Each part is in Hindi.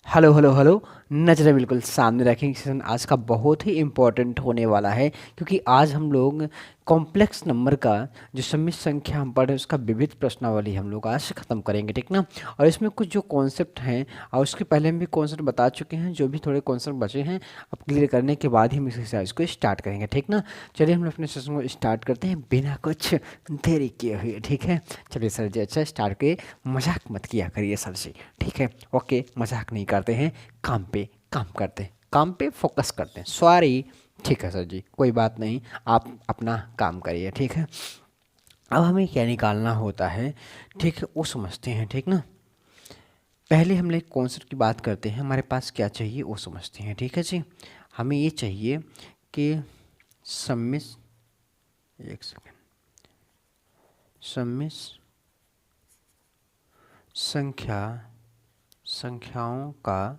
Hello hello hello. नज़रें बिल्कुल सामने रखेंगे। सेशन आज का बहुत ही इम्पोर्टेंट होने वाला है, क्योंकि आज हम लोग कॉम्प्लेक्स नंबर का जो सम्मिश्र संख्या हम पढ़े उसका विविध प्रश्नावली हम लोग आज से ख़त्म करेंगे, ठीक ना। और इसमें कुछ जो कॉन्सेप्ट हैं और उसके पहले हम भी कॉन्सेप्ट बता चुके हैं, जो भी थोड़े कॉन्सेप्ट बचे हैं अब क्लियर करने के बाद ही हम इस एक्सरसाइज को स्टार्ट करेंगे, ठीक ना। चलिए हम अपने सेशन को स्टार्ट करते हैं बिना कुछ देरी किए हुए, ठीक है। चलिए सर जी, अच्छा स्टार्ट करिए, मजाक मत किया करिए सर जी, ठीक है। ओके, मजाक नहीं करते हैं, काम पे काम करते हैं, काम पे फोकस करते हैं। सॉरी, ठीक है सर जी, कोई बात नहीं, आप अपना काम करिए, ठीक है। अब हमें क्या निकालना होता है, ठीक है, वो समझते हैं, ठीक ना। पहले हम लोग कॉन्सेप्ट की बात करते हैं, हमारे पास क्या चाहिए वो समझते हैं, ठीक है जी। हमें ये चाहिए कि सम्मिश्र, एक सेकेंड, सम्मिश्र संख्या संख्याओं का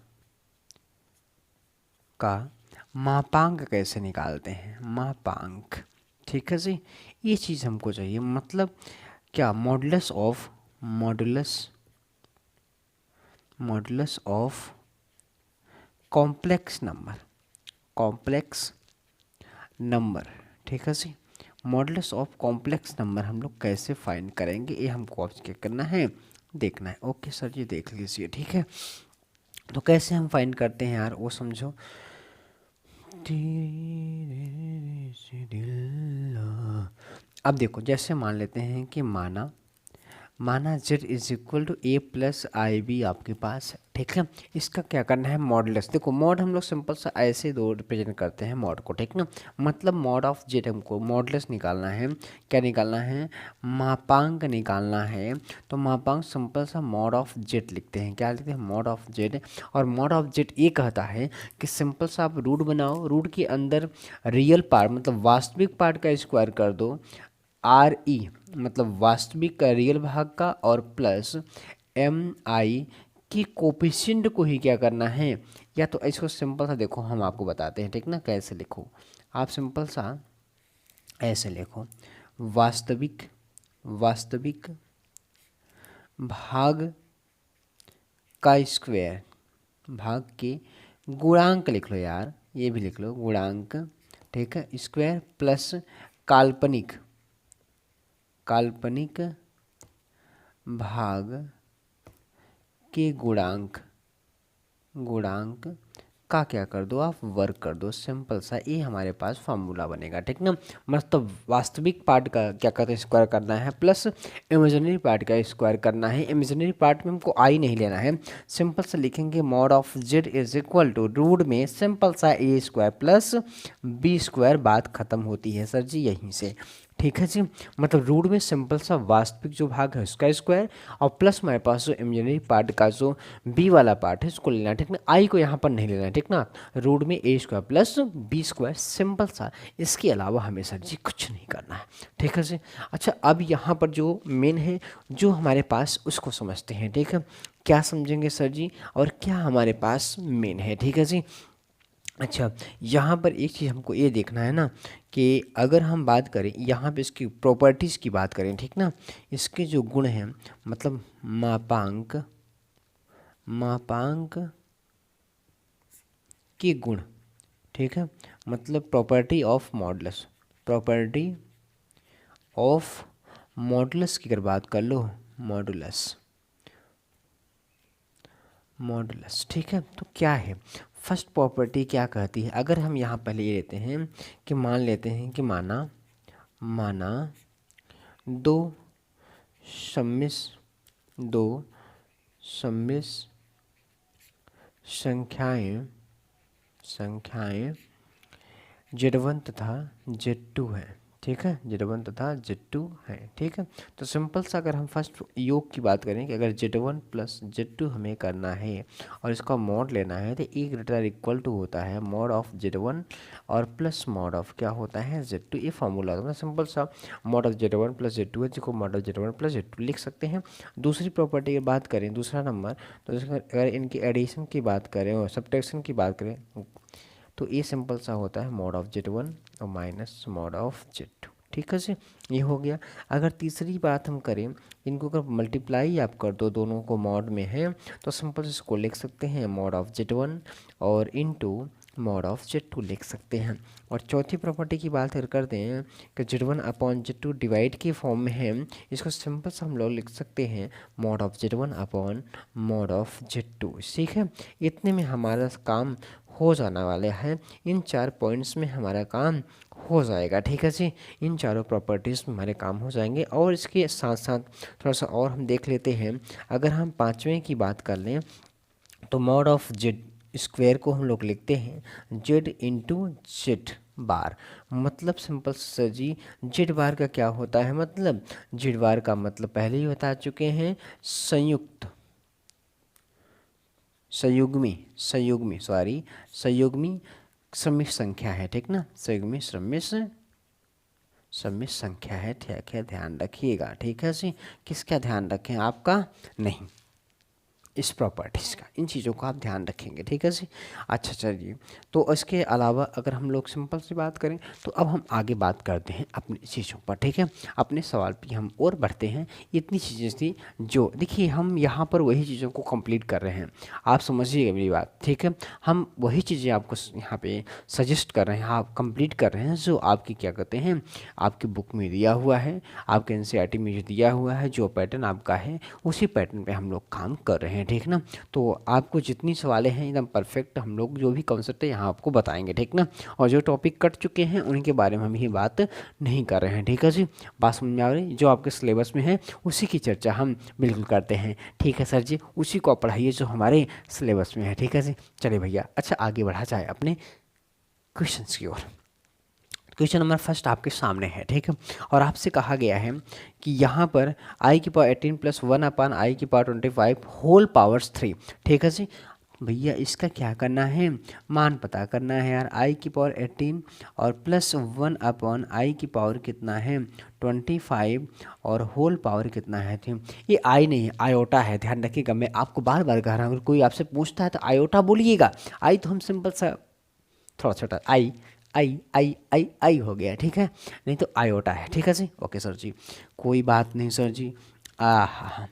मापांक कैसे निकालते हैं, मापांक, ठीक है जी। ये चीज़ हमको चाहिए, मतलब क्या, modulus modulus of complex number, complex number, ठीक है जी। मॉडुलस ऑफ कॉम्प्लेक्स नंबर हम लोग कैसे फाइंड करेंगे, ये हमको अब क्या करना है, देखना है। ओके सर जी, देख लीजिए, ठीक है। तो कैसे हम फाइंड करते हैं यार, वो समझो। धीरे से दिल, अब देखो, जैसे मान लेते हैं कि माना माना z is equal to A plus I B आपके पास है, ठीक है। इसका क्या करना है, मॉडुलस। देखो मॉड हम लोग सिंपल सा ऐसे दो रिप्रेजेंट करते हैं मॉड को, ठीक ना। मतलब मॉड ऑफ जेड हमको मॉडुलस निकालना है, क्या निकालना है, मापांक निकालना है। तो मापांक सिंपल सा मॉड ऑफ जेड लिखते हैं, क्या लिखते हैं, मॉड ऑफ जेड। और मॉड ऑफ जेड ये कहता है कि सिंपल सा आप रूट बनाओ, रूट के अंदर रियल पार्ट मतलब वास्तविक पार्ट का स्क्वायर कर दो, आर ई मतलब वास्तविक का रियल भाग का, और प्लस एम आई की कोफिशिएंट को ही क्या करना है। या तो इसको सिंपल सा देखो, हम आपको बताते हैं, ठीक ना, कैसे लिखो। आप सिंपल सा ऐसे लिखो, वास्तविक वास्तविक भाग का स्क्वायर, भाग के गुणांक लिख लो यार, ये भी लिख लो गुणांक, ठीक है, स्क्वायर प्लस काल्पनिक काल्पनिक भाग के गुणांक, गुणांक का क्या कर दो, आप वर्ग कर दो। सिंपल सा ये हमारे पास फॉर्मूला बनेगा, ठीक ना। मतलब वास्तविक पार्ट का क्या करते हैं, स्क्वायर करना है, प्लस इमेजिनरी पार्ट का स्क्वायर करना है। इमेजिनरी पार्ट में हमको आई नहीं लेना है, सिंपल सा लिखेंगे mod of Z is equal to root में सिंपल सा A square plus B square, बात खत्म होती है सर जी यहीं से, ठीक है जी। मतलब रूट में सिंपल सा वास्तविक जो भाग है उसका स्क्वायर, और प्लस हमारे पास जो इमेजिनरी पार्ट का जो बी वाला पार्ट है उसको लेना है, ठीक ना। आई को यहाँ पर नहीं लेना है, ठीक ना। रूट में ए square plus B square, simple सा, इसके अलावा हमें सर जी कुछ नहीं करना है, ठीक है जी। अच्छा, अब यहाँ पर जो मेन है जो हमारे पास, उसको समझते हैं, ठीक है। क्या समझेंगे सर जी, और क्या हमारे पास मेन है, ठीक है जी। अच्छा, यहाँ पर एक चीज़ हमको ये देखना है ना, कि अगर हम बात करें यहाँ पे इसकी प्रॉपर्टीज़ की बात करें, ठीक ना, इसके जो गुण हैं, मतलब मापांक मापांक के गुण, ठीक है, मतलब property of modulus, property of modulus की अगर बात कर लो, मॉडुलस मॉडुलस, ठीक है। तो क्या है, फर्स्ट प्रॉपर्टी क्या कहती है, अगर हम यहाँ पहले ये लेते हैं कि मान लेते हैं कि माना माना दो दो सम्मिश्र संख्याएं संख्याएं Z1 तथा Z2 है, ठीक है, Z1 तथा Z2 है, ठीक है। तो सिंपल सा अगर हम फर्स्ट योग की बात करें कि अगर Z1 प्लस Z2 हमें करना है और इसका मॉड लेना है, तो एक ग्रेटर इक्वल टू होता है मॉड ऑफ Z1 और प्लस मॉड ऑफ क्या होता है, Z2। ये फॉर्मूला होता है सिंपल सा, mod of Z1 plus Z2 है, जिसको mod of Z1 plus Z2 लिख सकते हैं। दूसरी प्रॉपर्टी की बात करें, दूसरा नंबर, तो अगर इनकी एडिशन की बात करें और सब्ट्रैक्शन की बात करें, तो ये सिंपल सा होता है मॉड ऑफ Z1 और माइनस मॉड ऑफ Z2, ठीक है जी, ये हो गया। अगर तीसरी बात हम करें, इनको अगर मल्टीप्लाई आप कर दो, दोनों को मॉड में है, तो सिंपल इसको लिख सकते हैं मॉड ऑफ Z1 और इनटू मॉड ऑफ Z2 लिख सकते हैं। और चौथी प्रॉपर्टी की बात अगर करते हैं कि Z1 अपॉन Z2 डिवाइड के फॉर्म में है, इसको सिंपल से हम लोग लिख सकते हैं mod of Z1 upon mod of Z2। ठीक है, इतने में हमारा काम हो जाने वाला है, इन 4 पॉइंट्स में हमारा काम हो जाएगा। ठीक है जी, इन चारों प्रॉपर्टीज़ में हमारे काम हो जाएंगे। और इसके साथ साथ थोड़ा सा और हम देख लेते हैं। अगर हम पाँचवें की बात कर लें तो मॉड ऑफ जेड स्क्वायर को हम लोग लिखते हैं जेड इंटू जेड बार। मतलब सिंपल सर जी, जेड बार का क्या होता है मतलब, जेड बार का मतलब पहले ही बता चुके हैं, संयुक्त संयुग्मी श्रमिक संख्या है। ठीक ना, संयुग्मी श्रमिक संख्या है। ठीक है, ध्यान रखिएगा। ठीक है जी, किसका ध्यान रखें, आपका नहीं, इस प्रॉपर्टीज़ का, इन चीज़ों को आप ध्यान रखेंगे। ठीक है जी, अच्छा चलिए। तो इसके अलावा अगर हम लोग सिंपल सी बात करें तो अब हम आगे बात करते हैं अपनी चीज़ों पर। ठीक है, अपने सवाल पे हम और बढ़ते हैं। इतनी चीज़ें थी जो, देखिए हम यहाँ पर वही चीज़ों को कंप्लीट कर रहे हैं, आप समझिएगा मेरी बात। ठीक है, हम वही चीज़ें आपको यहाँ पे सजेस्ट कर रहे हैं, आप कंप्लीट कर रहे हैं जो आपकी क्या कहते हैं, आपकी बुक में दिया हुआ है, आपके NCERT में जो दिया हुआ है, जो पैटर्न आपका है उसी पैटर्न पे हम लोग काम कर रहे हैं। ठीक ना, तो आपको जितनी सवालें हैं एकदम परफेक्ट हम लोग जो भी कॉन्सेप्ट है यहाँ आपको बताएंगे। ठीक ना, और जो टॉपिक कट चुके हैं उनके बारे में हम ही बात नहीं कर रहे हैं। ठीक है जी, बात समझ में आ रही, जो आपके सिलेबस में है उसी की चर्चा हम बिल्कुल करते हैं। ठीक है सर जी, उसी को पढ़ाइए जो हमारे सिलेबस में है। ठीक है जी, चलिए भैया, अच्छा आगे बढ़ा जाए अपने क्वेश्चंस की ओर। क्वेश्चन नंबर फर्स्ट आपके सामने है। ठीक है, और आपसे कहा गया है कि यहाँ पर आई की पावर 18 प्लस 1 अपान आई की पावर 25 होल पावर्स 3। ठीक है जी, भैया इसका क्या करना है, मान पता करना है यार। आई की पावर 18 और प्लस 1 अपॉन आई की पावर कितना है 25 और होल पावर कितना है 3। ये आई नहीं है, आयोटा है, ध्यान रखिएगा। मैं आपको बार बार कह रहा हूँ, अगर कोई आपसे पूछता है तो आयोटा बोलिएगा। आई तो हम सिंपल सा थोड़ा छोटा आई आई आई आई आई हो गया। ठीक है, नहीं तो आयोटा है। ठीक है जी, ओके सर जी, कोई बात नहीं सर जी। हाँ,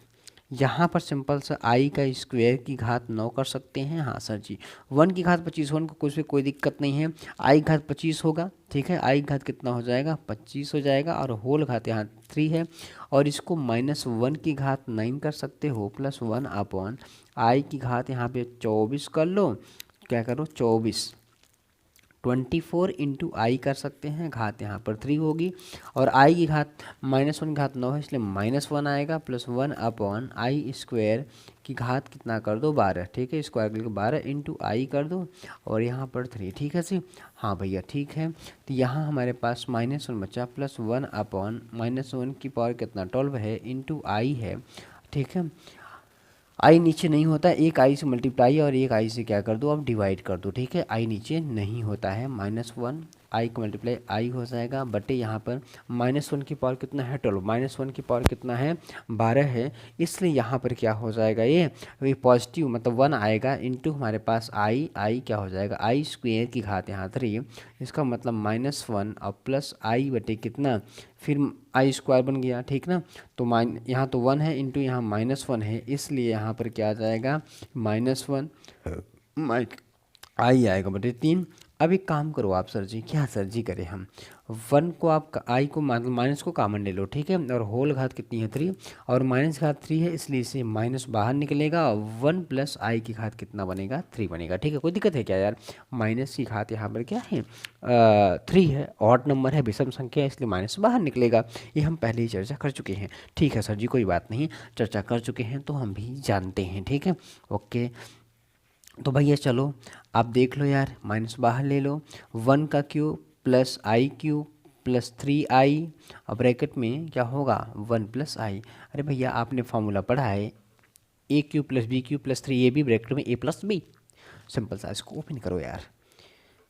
यहाँ पर सिंपल सा आई का स्क्वायर की घात 9 कर सकते हैं। हाँ सर जी, 1 की घात 25 1 को कुछ भी कोई दिक्कत नहीं है, आई घात 25 होगा। ठीक है, आई घात कितना हो जाएगा 25 हो जाएगा, और होल घात यहाँ 3 है, और इसको -1 की घात 9 कर सकते हो, प्लस 1 अपॉन आई की घात यहाँ पे 24 कर लो। क्या करो 24, 24 इंटू आई कर सकते हैं, घात यहाँ पर 3 होगी, और आई की घात -1 घात 9 है इसलिए -1 आएगा, प्लस 1 अपॉन आई स्क्वायर की घात कितना कर दो 12। ठीक है, स्क्वायर करके 12 इंटू आई कर दो, और यहाँ पर 3। ठीक है जी, हाँ भैया ठीक है। तो यहाँ हमारे पास -1 बचा, प्लस 1 अपॉन -1 की पावर कितना 12 है इंटू आई है। ठीक है, आई नीचे नहीं होता, एक आई से मल्टीप्लाई और एक आई से क्या कर दो अब डिवाइड कर दो। ठीक है, आई नीचे नहीं होता है, -1 आई का मल्टीप्लाई आई हो जाएगा, बटे यहाँ पर -1 की पावर कितना है 12, -1 की पावर कितना है 12 है, इसलिए यहाँ पर क्या हो जाएगा ये पॉजिटिव मतलब 1 आएगा, इंटू हमारे पास आई क्या हो जाएगा आई स्क्वायर की घात यहाँ 3, इसका मतलब -1 और प्लस आई बटे कितना, फिर आई स्क्वायर बन गया। ठीक ना, तो यहाँ तो 1 है इंटू यहाँ -1 है, इसलिए यहाँ पर क्या आ जाएगा -1 आई आएगा बटे 3। अब एक काम करो आप सर जी, क्या सर जी करें हम, 1 को आप आई को मतलब माइनस को कॉमन ले लो। ठीक है, और होल घात कितनी है 3, और माइनस घात 3 है इसलिए इसे माइनस बाहर निकलेगा, 1 प्लस आई की घात कितना बनेगा 3 बनेगा। ठीक है, कोई दिक्कत है क्या यार, माइनस की घात यहाँ पर क्या है 3 है, ऑड नंबर है, विषम संख्या है, इसलिए माइनस बाहर निकलेगा। ये हम पहले ही चर्चा कर चुके हैं। ठीक है सर जी, कोई बात नहीं, चर्चा कर चुके हैं तो हम भी जानते हैं। ठीक है, ओके, तो भैया चलो आप देख लो यार, माइनस बाहर ले लो, 1 का क्यूब प्लस आई क्यूब प्लस 3i, और ब्रैकेट में क्या होगा 1 प्लस आई। अरे भैया आपने फॉर्मूला पढ़ा है a cube plus b cube plus 3ab bracket में a प्लस बी। सिंपल सा इसको ओपन करो यार,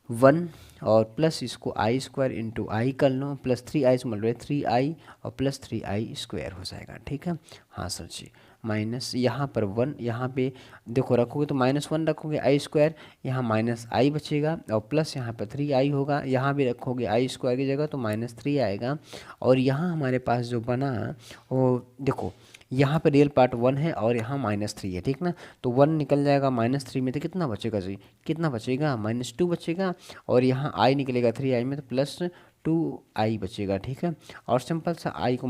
1 और प्लस इसको आई स्क्वायर इंटू आई कर लो, प्लस 3i से मल्टीप्लाई 3i और प्लस 3i स्क्वायर हो जाएगा। ठीक है, हाँ सर जी, माइनस यहाँ पर 1, यहाँ पे देखो रखोगे तो -1 रखोगे आई स्क्वायर, यहाँ माइनस आई बचेगा और प्लस यहाँ पर 3i होगा, यहाँ भी रखोगे आई स्क्वायर की जगह तो -3 आएगा। और यहाँ हमारे पास जो बना वो देखो यहाँ पे रियल पार्ट 1 है और यहाँ -3 है, ठीक ना। तो 1 निकल जाएगा -3 में, तो कितना बचेगा जी, कितना बचेगा, -2 बचेगा। और यहाँ i निकलेगा 3i में तो +2i बचेगा, ठीक है। और सिंपल सा i को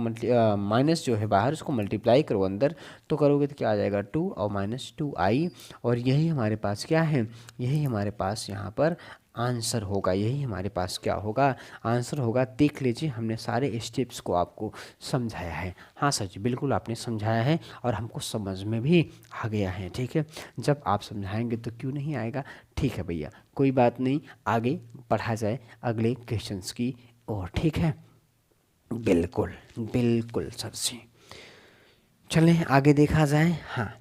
माइनस जो है बाहर उसको मल्टीप्लाई करो अंदर, तो करोगे तो क्या आ जाएगा 2 और -2i। और यही हमारे पास क्या है, यही हमारे पास यहाँ पर आंसर होगा, यही हमारे पास क्या होगा, आंसर होगा। देख लीजिए हमने सारे स्टेप्स को आपको समझाया है। हाँ सर जी, बिल्कुल आपने समझाया है और हमको समझ में भी आ गया है, ठीक है। जब आप समझाएंगे तो क्यों नहीं आएगा, ठीक है भैया, कोई बात नहीं, आगे पढ़ा जाए अगले क्वेश्चंस की ओर, ठीक है। बिल्कुल बिल्कुल सर जी, चलें आगे देखा जाए। हाँ,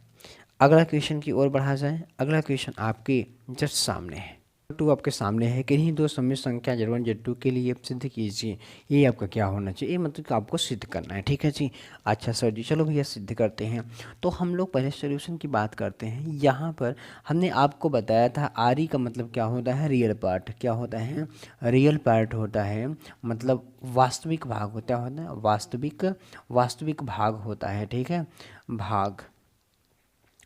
अगला क्वेश्चन की ओर बढ़ा जाए। अगला क्वेश्चन आपके जस्ट सामने है, टू आपके सामने है। किन्हीं दो सममित संख्या Z1 Z2 के लिए सिद्ध कीजिए। ये आपका क्या होना चाहिए, ये मतलब कि आपको सिद्ध करना है, ठीक है जी। अच्छा सर जी, चलो भैया सिद्ध करते हैं। तो हम लोग पहले सॉल्यूशन की बात करते हैं। यहाँ पर हमने आपको बताया था आर ई का मतलब क्या होता है, रियल पार्ट। क्या होता है, रियल पार्ट होता है, मतलब वास्तविक भाग होता है, वास्तविक भाग होता है, ठीक है, भाग,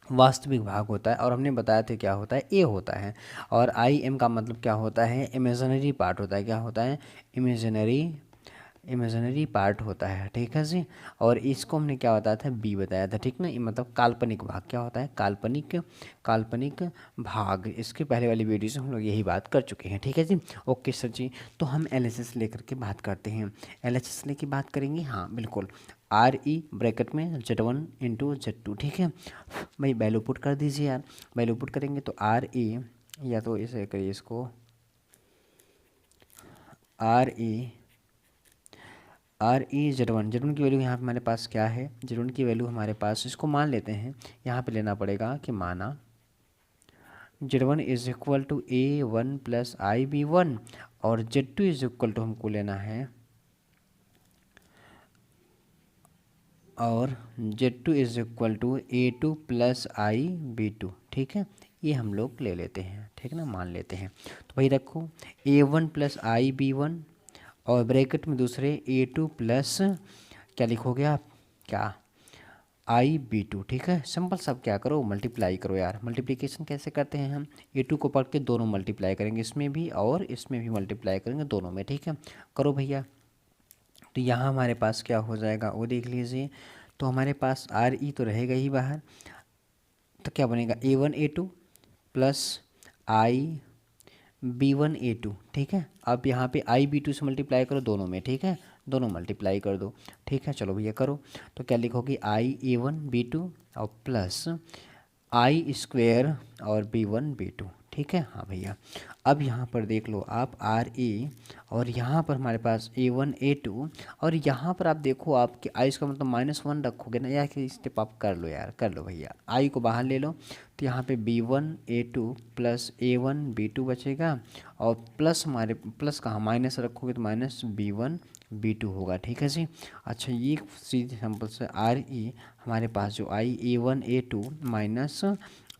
वास्तविक भाग होता है। और हमने बताया था क्या होता है, ए होता है। और आई एम का मतलब क्या होता है, इमेजिनरी पार्ट होता है। क्या होता है, इमेजिनरी पार्ट होता है, ठीक है जी। और इसको हमने क्या बताया था, बी बताया था, ठीक ना। ये मतलब काल्पनिक भाग। क्या होता है, काल्पनिक भाग। इसके पहले वाली वीडियो से हम लोग यही बात कर चुके हैं, ठीक है जी। ओके सर जी, तो हम एलएचएस लेकर के बात करते हैं। एलएचएस लेके बात करेंगे, हाँ बिल्कुल। आर ई ब्रैकेट में Z1 इंटू Z2, ठीक है भाई। वैल्यू पुट कर दीजिए यार, वैल्यू पुट करेंगे तो आर ई, या तो इसे करिए इसको आर ई Z1 की वैल्यू यहाँ पे हमारे पास क्या है, Z1 की वैल्यू हमारे पास, इसको मान लेते हैं। यहाँ पे लेना पड़ेगा कि माना Z1 is equal to A1 plus IB1 और Z2 इज इक्वल टू हमको लेना है, और Z2 is equal to A2 plus IB2, ठीक है। ये हम लोग ले लेते हैं, ठीक है ना, मान लेते हैं। तो भाई रखो A1 प्लस IB1 और ब्रैकेट में दूसरे A2 प्लस क्या लिखोगे आप, क्या IB2, ठीक है। सिंपल सब क्या करो, मल्टीप्लाई करो यार। मल्टीप्लिकेशन कैसे करते हैं हम, A2 को पढ़ के दोनों मल्टीप्लाई करेंगे, इसमें भी और इसमें भी मल्टीप्लाई करेंगे, दोनों में, ठीक है। करो भैया। तो यहाँ हमारे पास क्या हो जाएगा वो देख लीजिए। तो हमारे पास आर ई तो रहेगा ही बाहर, तो क्या बनेगा A1 A2 plus IB1 A2, ठीक है। अब यहाँ पे IB2 से मल्टीप्लाई करो दोनों में, ठीक है, दोनों मल्टीप्लाई कर दो, ठीक है। चलो भैया करो। तो क्या लिखोगे IA1B2 और प्लस आई स्क्वेयर और B1 B2, ठीक है। हाँ भैया, अब यहाँ पर देख लो आप आर ए, और यहाँ पर हमारे पास A1 A2, और यहाँ पर आप देखो आपके आई का मतलब -1 रखोगे ना, या कि स्टेप आप कर लो यार, कर लो भैया, आई को बाहर ले लो। तो यहाँ पे B1 A2 plus A1 B2 बचेगा, और प्लस हमारे प्लस कहाँ माइनस रखोगे तो -B1 B2 होगा, ठीक है जी। अच्छा, ये सीधे सिंपल से आर ई हमारे पास जो आई A1 A2 minus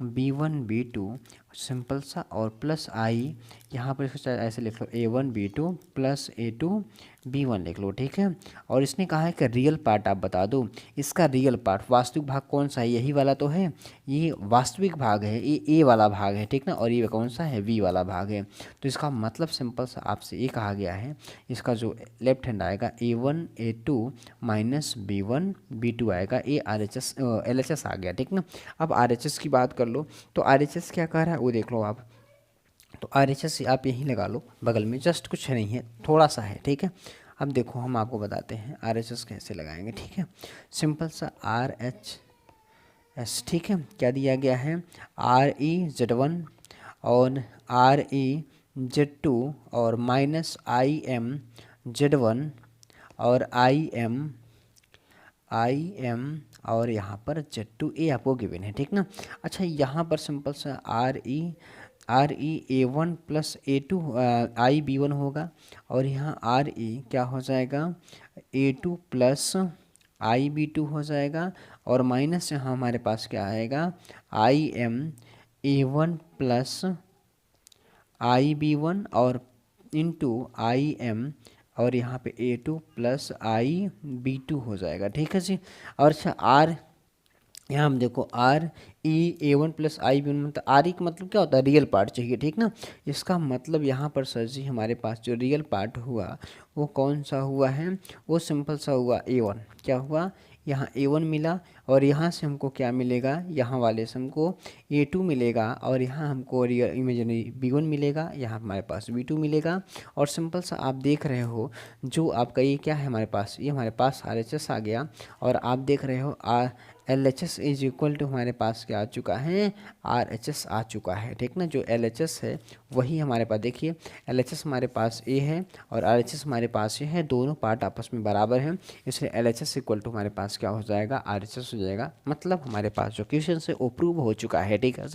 B1 B2 simple सा, और प्लस आई यहाँ पर इसको ऐसे लिख लो A1 B2 plus A2 B1 लिख लो, ठीक है। और इसने कहा है कि रियल पार्ट आप बता दो। इसका रियल पार्ट वास्तविक भाग कौन सा है, यही वाला तो है, ये वास्तविक भाग है, ये ए वाला भाग है, ठीक ना। और ये कौन सा है, वी वाला भाग है। तो इसका मतलब सिंपल सा आपसे ये कहा गया है, इसका जो लेफ्ट हैंड आएगा A1 A2 minus B1 B2 आएगा, ये RHS LHS आ गया, ठीक ना। अब RHS की बात कर लो, तो RHS क्या कह रहा है वो देख लो आप। तो RHS आप यहीं लगा लो बगल में, जस्ट कुछ नहीं है, थोड़ा सा है, ठीक है। अब देखो हम आपको बताते हैं RHS कैसे लगाएंगे, ठीक है। सिंपल सा RHS, ठीक है। क्या दिया गया है, RE Z1 और RE Z2 और माइनस IM Z1 और IM और यहाँ पर Z2 ए आपको गिवन है, ठीक ना। अच्छा, यहाँ पर सिंपल सा RE A1 plus A2 IB1 होगा, और यहाँ RE क्या हो जाएगा A2 प्लस IB2 हो जाएगा, और माइनस यहाँ हमारे पास क्या आएगा, IM A1 प्लस IB1 और इंटू IM और यहाँ पे A2 प्लस IB2 हो जाएगा, ठीक है जी। और अच्छा R, यहाँ हम देखो RE A1 प्लस IB1, मतलब RE का मतलब क्या होता है, रियल पार्ट चाहिए, ठीक ना। इसका मतलब यहाँ पर सर जी हमारे पास जो रियल पार्ट हुआ वो कौन सा हुआ है, वो सिंपल सा हुआ A1। क्या हुआ, यहाँ A1 मिला और यहाँ से हमको क्या मिलेगा, यहाँ वाले से हमको A2 मिलेगा और यहाँ हमको रियल इमेजिनरी B1 मिलेगा, यहाँ हमारे पास B2 मिलेगा। और सिंपल सा आप देख रहे हो जो आपका ये क्या है हमारे पास, ये हमारे पास RHS आ गया और आप देख रहे हो LHS इज इक्वल टू हमारे पास क्या आ चुका है, RHS आ चुका है, ठीक ना। जो LHS है वही हमारे पास, देखिए LHS हमारे पास A है और RHS हमारे पास ये है, दोनों पार्ट आपस में बराबर हैं, इसलिए LHS इक्वल टू हमारे पास क्या हो जाएगा, RHS हो जाएगा। मतलब हमारे पास जो क्वेश्चन है वो प्रूव हो चुका है, ठीक है।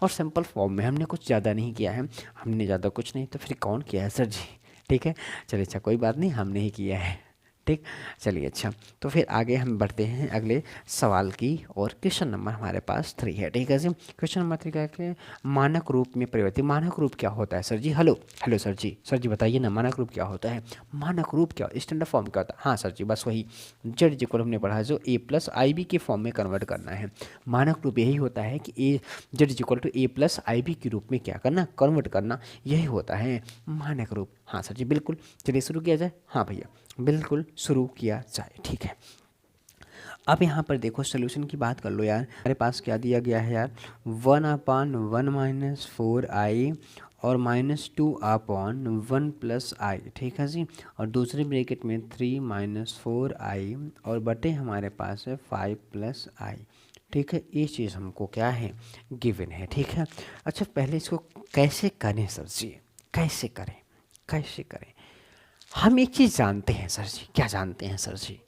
और सिंपल फॉर्म में हमने कुछ ज़्यादा नहीं किया है, हमने ज़्यादा कुछ नहीं तो फिर कौन किया है सर जी, ठीक है। चलिए अच्छा कोई बात नहीं, हमने ही किया है, ठीक। चलिए अच्छा, तो फिर आगे हम बढ़ते हैं अगले सवाल की और क्वेश्चन नंबर हमारे पास 3 है, ठीक है जी। क्वेश्चन नंबर 3 क्या है, मानक रूप में परिवर्तित। मानक रूप क्या होता है सर जी, हेलो हेलो सर जी बताइए ना, मानक रूप क्या होता है, मानक रूप क्या, स्टैंडर्ड फॉर्म क्या होता है। हाँ सर जी, बस वही जेड जिक्वल हमने पढ़ा है, जो A प्लस IB के फॉर्म में कन्वर्ट करना है। मानक रूप यही होता है कि z is equal to A plus IB के रूप में क्या करना, कन्वर्ट करना, यही होता है मानक रूप। हाँ सर जी बिल्कुल, चलिए शुरू किया जाए। हाँ भैया बिल्कुल शुरू किया जाए, ठीक है। अब यहाँ पर देखो सोल्यूशन की बात कर लो यार, हमारे पास क्या दिया गया है यार, 1/1 - 4i और -2/1 + i, ठीक है जी। और दूसरे ब्रैकेट में 3 - 4i और बटे हमारे पास है 5 + i, ठीक है। ये चीज़ हमको क्या है, गिवन है, ठीक है। अच्छा पहले इसको कैसे करें सर जी, कैसे करें, कैसे करें। हम एक चीज़ जानते हैं सर जी, क्या जानते हैं सर जी,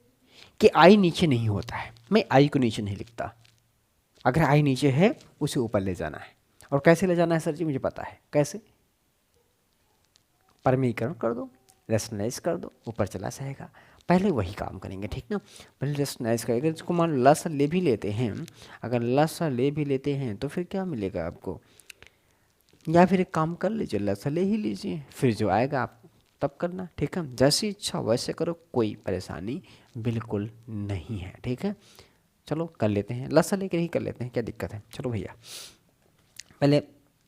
कि आई नीचे नहीं होता है, मैं आई को नीचे नहीं लिखता, अगर आई नीचे है उसे ऊपर ले जाना है। और कैसे ले जाना है सर जी, मुझे पता है कैसे, परमीकरण कर दो, रेशनलाइज कर दो, ऊपर चला जाएगा। पहले वही काम करेंगे, ठीक ना। पहले रेशनलाइज करेंगे, इसको मान लो लस ले भी लेते हैं, अगर लस ले भी लेते हैं तो फिर क्या मिलेगा आपको, या फिर एक काम कर लीजिए लस ले ही लीजिए, फिर जो आएगा आप तब करना, ठीक है। जैसी इच्छा वैसे करो, कोई परेशानी बिल्कुल नहीं है, ठीक है। चलो कर लेते हैं, लसा लेकर ही कर लेते हैं, क्या दिक्कत है। चलो भैया पहले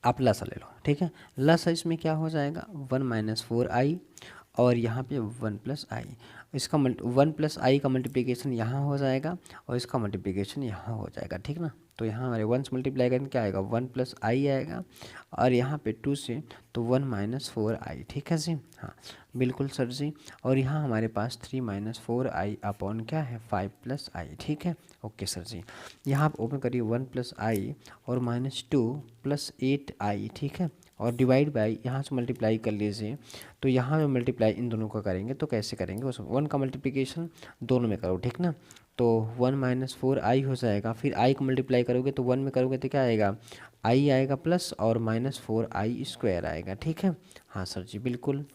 आप लसा ले लो, ठीक है। लसा इसमें क्या हो जाएगा, 1 - 4i और यहाँ पे 1 + i, इसका 1 + i का मल्टीप्लिकेशन यहाँ हो जाएगा और इसका मल्टीप्लिकेशन यहाँ हो जाएगा, ठीक ना। तो यहाँ हमारे 1 से मल्टीप्लाई करेंगे क्या आएगा, 1 + i आएगा और यहाँ पे 2 से तो 1 - 4i, ठीक है जी। हाँ बिल्कुल सर जी। और यहाँ हमारे पास 3 - 4i अपॉन क्या है, 5 + i, ठीक है। ओके सर जी, यहाँ आप ओपन करिए 1 + i और -2 + 8i, ठीक है। और डिवाइड बाई यहाँ से मल्टीप्लाई कर लीजिए, तो यहाँ में मल्टीप्लाई इन दोनों का करेंगे तो कैसे करेंगे, उस 1 का मल्टीप्लिकेशन दोनों में करो, ठीक ना। तो 1 - 4i हो जाएगा, फिर i को मल्टीप्लाई करोगे तो 1 में करोगे तो क्या आएगा, i आएगा प्लस और -4i² आएगा, ठीक है। हाँ सर जी बिल्कुल,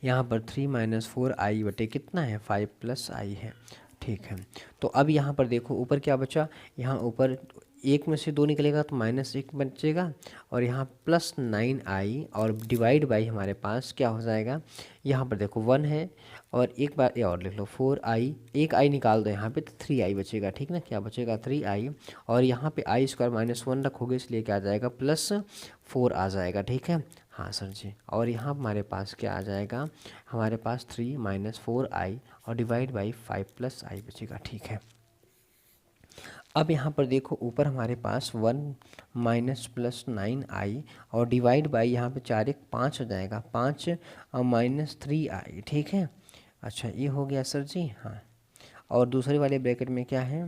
यहाँ पर 3 - 4i बटे कितना है, 5 + i है, ठीक है। तो अब यहाँ पर देखो ऊपर क्या बचा, यहाँ ऊपर एक में से 2 निकलेगा तो -1 बचेगा और यहाँ +9i और डिवाइड बाई हमारे पास क्या हो जाएगा, यहाँ पर देखो 1 है और एक बार ये और लिख लो 4i, एक i निकाल दो यहाँ पे तो 3i बचेगा, ठीक ना। क्या बचेगा, 3i और यहाँ पे i² -1 रखोगे इसलिए क्या आ जाएगा, +4 आ जाएगा, ठीक है। हाँ सर जी, और यहाँ हमारे पास क्या आ जाएगा, हमारे पास 3 - 4i और डिवाइड बाई 5 + i बचेगा, ठीक है। अब यहाँ पर देखो ऊपर हमारे पास 1 - +9i और डिवाइड बाई यहाँ पे 4 1 5 हो जाएगा, 5 -3i, ठीक है। अच्छा ये हो गया सर जी, हाँ। और दूसरे वाले ब्रैकेट में क्या है,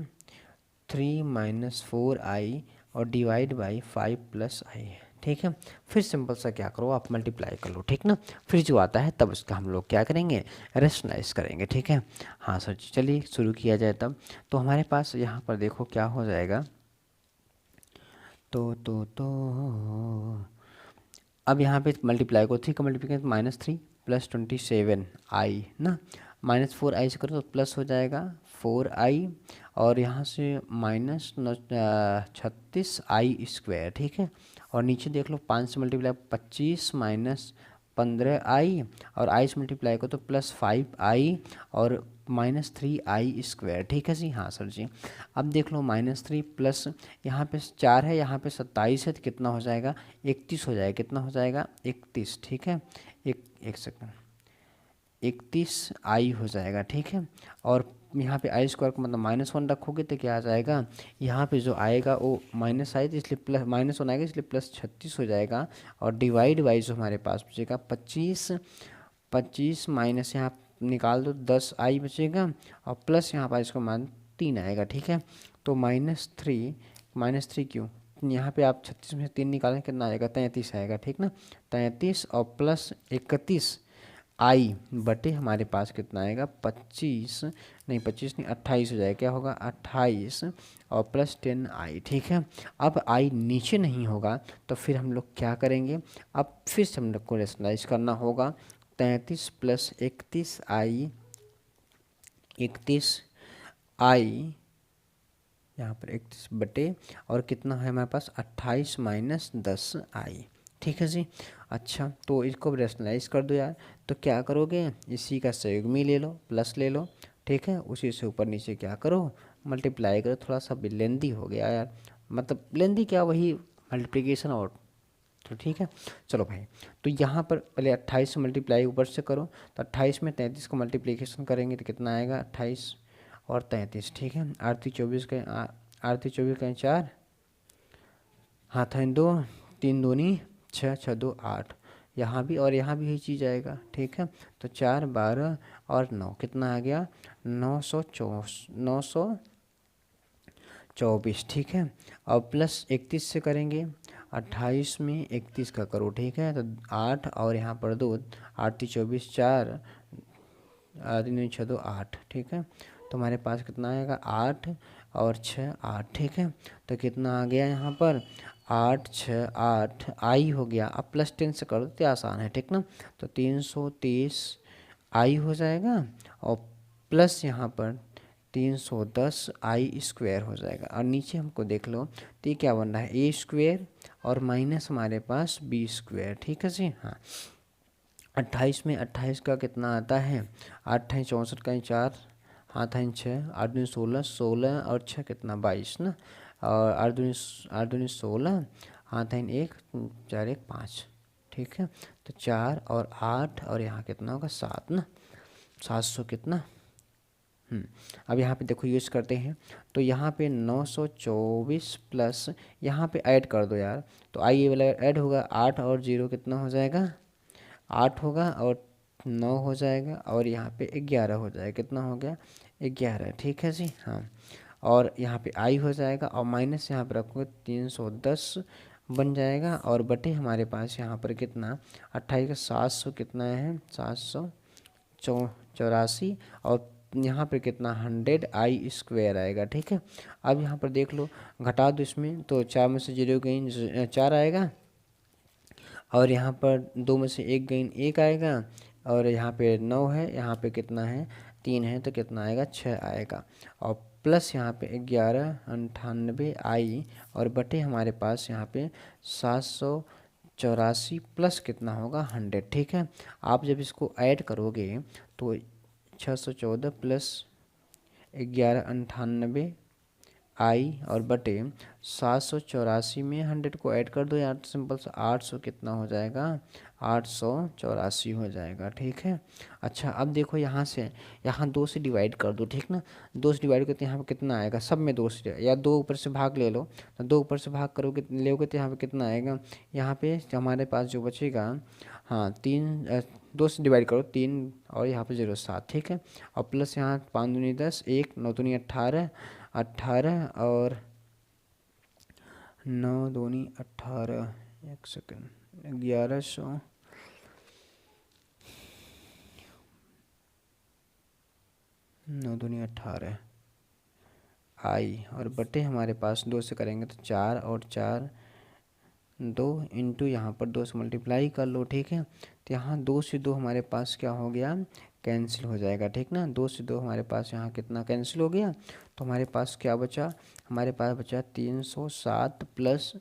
3 - 4i और डिवाइड बाई 5 + i है, ठीक है। फिर सिंपल सा क्या करो, आप मल्टीप्लाई कर लो, ठीक ना। फिर जो आता है तब उसका हम लोग क्या करेंगे, रेशनलाइज करेंगे, ठीक है। हाँ सर जी चलिए शुरू किया जाए तब। तो हमारे पास यहाँ पर देखो क्या हो जाएगा, तो अब यहाँ पे मल्टीप्लाई को 3 का मल्टीप्लिकेशन -3 + 27i ना, -4i से करो तो प्लस हो जाएगा 4i, और यहाँ से माइनस 36i², ठीक है। और नीचे देख लो 5 से मल्टीप्लाई 25 माइनस 15i, और i से मल्टीप्लाई करो तो +5i और -3i², ठीक है जी। हाँ सर जी। अब देख लो -3 प्लस यहाँ पे 4 है, यहाँ पे 27 है, तो कितना हो जाएगा 31 हो जाएगा। कितना हो जाएगा 31, ठीक है। एक सेकंड, 31i हो जाएगा, ठीक है। और यहाँ पे i² को मतलब -1 रखोगे तो क्या आ जाएगा, यहाँ पे जो आएगा वो माइनस आई तो इसलिए -1 आएगा, इसलिए +36 हो जाएगा। और डिवाइड बाई जो हमारे पास बचेगा 25 माइनस यहाँ निकाल दो 10i बचेगा, और प्लस यहाँ पर इसको मान 3 आएगा, ठीक है। तो -3 क्यों, यहाँ पे आप 36 में से 3 निकालें कितना आएगा 33 आएगा, ठीक ना। 33 और प्लस 31 आई बटे हमारे पास कितना आएगा 25 नहीं 28 हो जाएगा। क्या होगा 28 और प्लस 10i, ठीक है। अब i नीचे नहीं होगा तो फिर हम लोग क्या करेंगे, अब फिर से हम लोग को रेशनलाइज करना होगा। 33 प्लस 31i, 31i यहाँ पर 31 बटे और कितना है हमारे पास 28 माइनस 10i, ठीक है जी। अच्छा तो इसको रेशनलाइज कर दो यार, तो क्या करोगे इसी का संयुग्मी ले लो, प्लस ले लो, ठीक है। उसी से ऊपर नीचे क्या करो मल्टीप्लाई करो। थोड़ा सा लेंदी हो गया यार, मतलब लेंदी क्या, वही मल्टीप्लिकेशन और, तो ठीक है। चलो भाई, तो यहाँ पर पहले 28 से मल्टीप्लाई ऊपर से करो, तो 28 में 33 का मल्टीप्लिकेशन करेंगे तो कितना आएगा 28 और 33, ठीक है। आरती 24 का 4 हाथ है 2, 3 दूनी 6, 6 2 8, यहाँ भी और यहाँ भी यही चीज़ आएगा, ठीक है। तो 4 12 और 9 कितना आ गया 924, ठीक है। और प्लस 31 से करेंगे, 28 में 31 का करो, ठीक है। तो 8 और यहाँ पर 2, 8 3 24 4 3 6 2 8, ठीक है। तो हमारे पास कितना आएगा 8 और 6 8, ठीक है। तो कितना आ गया यहाँ पर 8 6 8 आई हो गया। अब प्लस 10 से कर दो तो आसान है, ठीक ना। तो 330 आई हो जाएगा, और प्लस यहाँ पर 310i² हो जाएगा। और नीचे हमको देख लो तो ये क्या बन रहा है a² और माइनस हमारे पास b², ठीक है जी। हाँ 28 में 28 का कितना आता है 8 है 64 का 4, हाथ है 6, 8 दूनी 16, 16 और 6 कितना 22 ना, और 8 दूनी 16, हाथ है 1, 4 1 5, ठीक है। तो 4 और 8 और यहाँ कितना होगा 7 ना, 700 कितना। अब यहाँ पे देखो यूज करते हैं, तो यहाँ पे 924 प्लस यहाँ पे ऐड कर दो यार, तो आई ये वाला ऐड होगा 8 और 0 कितना हो जाएगा 8 होगा, और 9 हो जाएगा, और यहाँ पे 11 हो जाएगा। कितना हो गया 11, ठीक है जी। हाँ और यहाँ पे आई हो जाएगा, और माइनस यहाँ पर रखोगे 310 बन जाएगा, और बटे हमारे पास यहाँ पर कितना 28 का 700 कितना है 784, और यहाँ पर कितना 100i² आएगा, ठीक है। अब यहाँ पर देख लो घटा दो इसमें, तो 4 में से 0 गई 4 आएगा, और यहाँ पर 2 में से 1 गई 1 आएगा, और यहाँ पे 9 है, यहाँ पे कितना है 3 है, तो कितना आएगा 6 आएगा। और प्लस यहाँ पे 1198i, और बटे हमारे पास यहाँ पे 784 प्लस कितना होगा 100, ठीक है। आप जब इसको ऐड करोगे तो 614 प्लस 1198 आई और बटे 784 में 100 को ऐड कर दो यार, तो सिंपल सा 800 कितना हो जाएगा 884 हो जाएगा, ठीक है। अच्छा अब देखो यहाँ से यहाँ 2 से डिवाइड कर दो, ठीक ना। 2 से डिवाइड करते यहाँ पे कितना आएगा, सब में 2 से, या 2 ऊपर से भाग ले लो, तो 2 ऊपर से भाग करोगे लोगे तो यहाँ पे कितना आएगा, यहाँ पे हमारे पास जो बचेगा हाँ 2 से डिवाइड करो 3, और यहाँ पे 0 7, ठीक है। और प्लस यहाँ 5 दूनी 10, 1 9 दूनी 18, 18 और 9 दूनी 18, एक सेकंड 1100, 9 दूनी 18 आई, और बटे हमारे पास 2 से करेंगे तो 4 और 4 2 इंटू यहाँ पर 2 से मल्टीप्लाई कर लो, ठीक है। तो यहाँ 2 से 2 हमारे पास क्या हो गया कैंसिल हो जाएगा, ठीक ना। 2 से 2 हमारे पास यहाँ कितना कैंसिल हो गया, तो हमारे पास क्या बचा, हमारे पास बचा 307 प्लस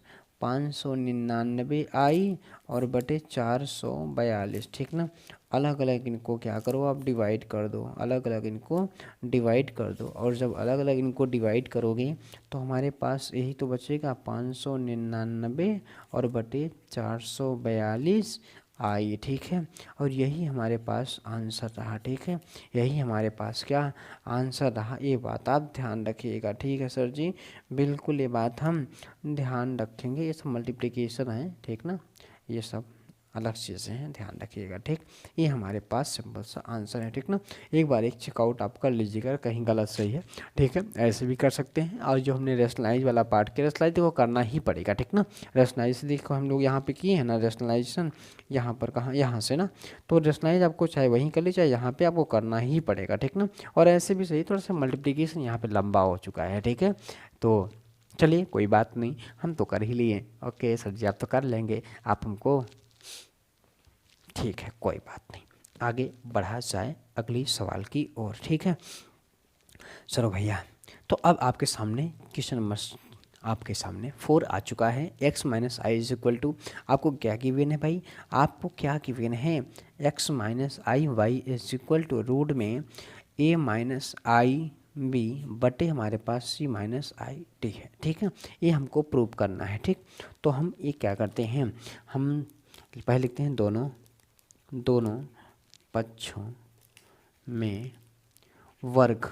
599 आई और बटे 442, ठीक ना। अलग अलग इनको क्या करो, आप डिवाइड कर दो, अलग अलग इनको डिवाइड कर दो, और जब अलग अलग इनको डिवाइड करोगे तो हमारे पास यही तो बचेगा 599 और बटे 442 आई, ठीक है। और यही हमारे पास आंसर रहा, ठीक है। यही हमारे पास क्या आंसर रहा, ये बात आप ध्यान रखिएगा, ठीक है सर जी। बिल्कुल ये बात हम ध्यान रखेंगे। ये सब मल्टीप्लिकेशन है, ठीक ना, ये सब अलग चीज़ें हैं, ध्यान रखिएगा, ठीक। ये हमारे पास सिंपल सा आंसर है, ठीक ना। एक बार एक चेकआउट आप कर लीजिएगा, कहीं गलत सही है, ठीक है। ऐसे भी कर सकते हैं। और जो हमने रेशनलाइज वाला पार्ट किया, रेशनलाइज देखो करना ही पड़ेगा, ठीक ना। रेशनलाइज देखो हम लोग यहाँ पे किए हैं ना रेशनलाइजेशन, यहाँ पर कहाँ, यहाँ से ना, तो रेशनलाइज आपको चाहे वहीं कर लीजिए, चाहे यहाँ पे आपको करना ही पड़ेगा, ठीक ना। और ऐसे भी सही, थोड़ा सा मल्टीप्लिकेशन यहाँ पे लंबा हो चुका है, ठीक है। तो चलिए कोई बात नहीं, हम तो कर ही लिए। ओके सर जी, आप तो कर लेंगे, आप हमको, ठीक है कोई बात नहीं। आगे बढ़ा जाए अगली सवाल की ओर, ठीक है। चलो भैया, तो अब आपके सामने क्वेश्चन नंबर, आपके सामने 4 आ चुका है। x minus I is equal to, आपको क्या गिवन है भाई, आपको क्या गिवन है, x minus I Y is equal to root में a माइनस आई बी बटे हमारे पास c माइनस आई डी है, ठीक है। ये हमको प्रूव करना है, ठीक। तो हम ये क्या करते हैं, हम पहले लिखते हैं दोनों पक्षों में वर्ग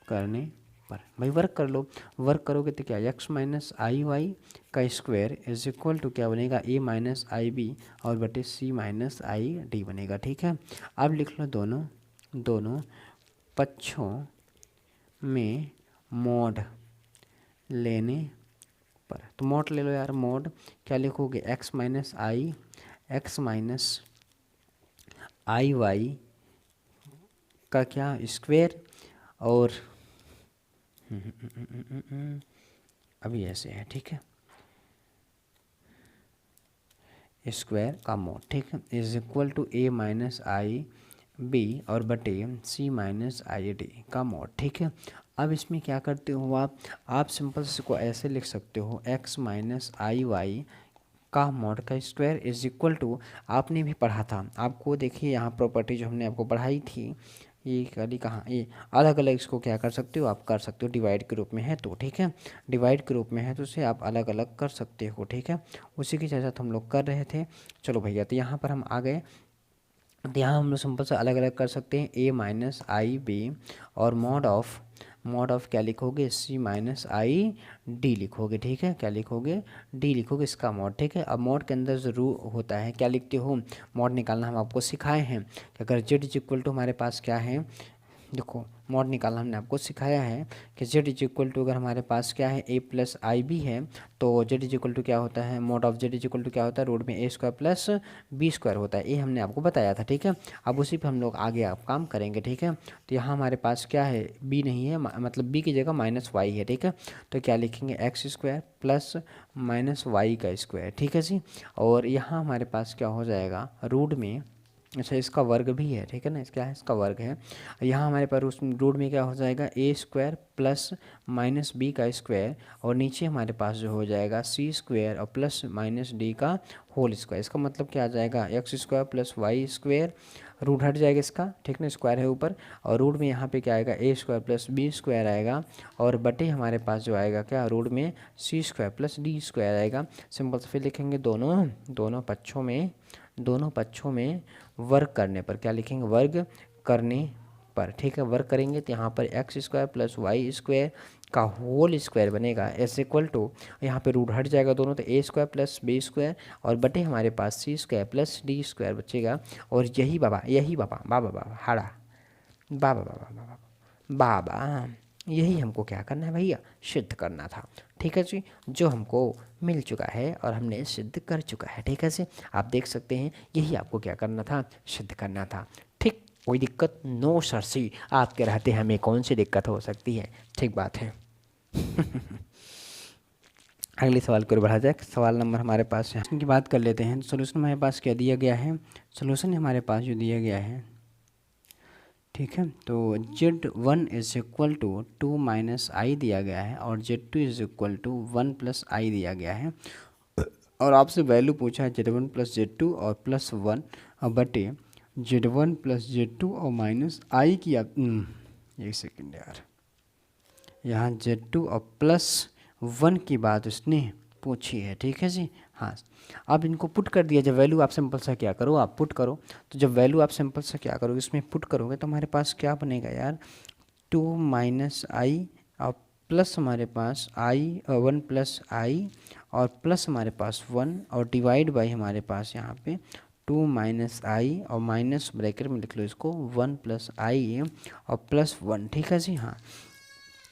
करने पर, भाई वर्ग कर लो। वर्ग करोगे तो क्या, एक्स माइनस आई वाई का स्क्वायर इज इक्वल टू क्या बनेगा, ए माइनस आई बी और बटे सी माइनस आई डी बनेगा, ठीक है। अब लिख लो दोनों पक्षों में मॉड लेने पर, तो मॉड ले लो यार, मॉड क्या लिखोगे, एक्स माइनस आई वाई का क्या स्क्वायर, और अभी ऐसे है, ठीक है, स्क्वायर का मोड, ठीक है, is equal to A minus I B और बटे सी माइनस आई डी का मोड, ठीक है। अब इसमें क्या करते हो आप सिंपल से को ऐसे लिख सकते हो, एक्स माइनस आई वाई का मॉड का स्क्वायर इज इक्वल टू, आपने भी पढ़ा था, आपको देखिए यहाँ प्रॉपर्टी जो हमने आपको पढ़ाई थी, ये करी कहाँ, ये अलग अलग इसको क्या कर सकते हो, आप कर सकते हो डिवाइड के रूप में है तो, ठीक है। डिवाइड के रूप में है तो उसे आप अलग अलग कर सकते हो, ठीक है। उसी की चर्चा तो हम लोग कर रहे थे। चलो भैया, तो यहाँ पर हम आ गए, तो यहाँ हम लोग सिंपल से अलग अलग कर सकते हैं, ए माइनस आई बी और मॉड ऑफ क्या लिखोगे, सी माइनस आई डी लिखोगे, ठीक है। क्या लिखोगे, डी लिखोगे, इसका मॉड, ठीक है। अब मॉड के अंदर ज़रूर होता है, क्या लिखते हो, मॉड निकालना हम आपको सिखाए हैं कि अगर जेड इज इक्वल टू हमारे पास क्या है, देखो मॉड निकालना हमने आपको सिखाया है कि जेड इज इक्वल टू अगर हमारे पास क्या है, ए प्लस आई बी है, तो जेड इज इक्वल टू क्या होता है, mod of Z is equal to क्या होता है, रूट में ए स्क्वायर प्लस बी स्क्वायर होता है, ये हमने आपको बताया था, ठीक है। अब उसी पे हम लोग आगे आप काम करेंगे, ठीक है। तो यहाँ हमारे पास क्या है, बी नहीं है, मतलब बी की जगह माइनस वाई है, ठीक है। तो क्या लिखेंगे, X square plus minus Y का स्क्वायर, ठीक है जी। और यहाँ हमारे पास क्या हो जाएगा, रूट में, अच्छा इसका वर्ग भी है, ठीक है ना, क्या है, इसका वर्ग है। यहाँ हमारे पास उस रूट में क्या हो जाएगा, A square plus minus B का स्क्वायर, और नीचे हमारे पास जो हो जाएगा सी स्क्वायर और प्लस माइनस डी का होल स्क्वायर। इसका मतलब क्या आ जाएगा, X square plus Y square, root हट जाएगा इसका, ठीक ना, स्क्वायर है ऊपर, और रूट में यहाँ पे क्या आएगा, ए स्क्वायर प्लस बी स्क्वायर आएगा, और बटे हमारे पास जो आएगा क्या, रूट में सी स्क्वायर प्लस डी स्क्वायर आएगा। सिंपल से फिर लिखेंगे दोनों पक्षों में वर्ग करने पर, क्या लिखेंगे, वर्ग करने पर, ठीक है। वर्ग करेंगे तो यहाँ पर X square plus Y square का होल स्क्वायर बनेगा, एस इक्वल टू, यहाँ पे रूट हट जाएगा दोनों, तो A square plus B square और बटे हमारे पास C square plus D square बचेगा। और यही बाबा हाड़ा बाबा यही हमको क्या करना है भैया, सिद्ध करना था, ठीक है जी, जो हमको मिल चुका है और हमने सिद्ध कर चुका है, ठीक है जी। आप देख सकते हैं यही आपको क्या करना था, सिद्ध करना था, ठीक। कोई दिक्कत, नो सर सी, आपके रहते हमें कौन सी दिक्कत हो सकती है, ठीक बात है। अगले सवाल की ओर बढ़ा जाए। सवाल नंबर हमारे पास है, इसकी बात कर लेते हैं। सोल्यूशन हमारे पास क्या दिया गया है, सोल्यूशन हमारे पास जो दिया गया है, ठीक है, तो Z1 is equal to 2 minus i दिया गया है और Z2 is equal to 1 plus i दिया गया है और आपसे वैल्यू पूछा है Z1 प्लस Z2 और प्लस 1 और बटे Z1 प्लस Z2 और माइनस आई की। एक सेकेंड यार, यहाँ Z2 और प्लस 1 की बात उसने पूछी है, ठीक है जी। हाँ, अब इनको पुट कर दिया। जब वैल्यू आप सिंपल सा क्या करो, आप पुट करो, तो जब वैल्यू आप सिंपल सा क्या करोगे, इसमें पुट करोगे तो हमारे पास क्या बनेगा यार, 2 माइनस आई और प्लस हमारे पास आई 1 प्लस आई और प्लस हमारे पास 1 और डिवाइड बाई हमारे पास यहाँ पे 2 माइनस आई और माइनस ब्रैकेट में लिख लो इसको 1 प्लस आई और प्लस 1, ठीक है जी। हाँ,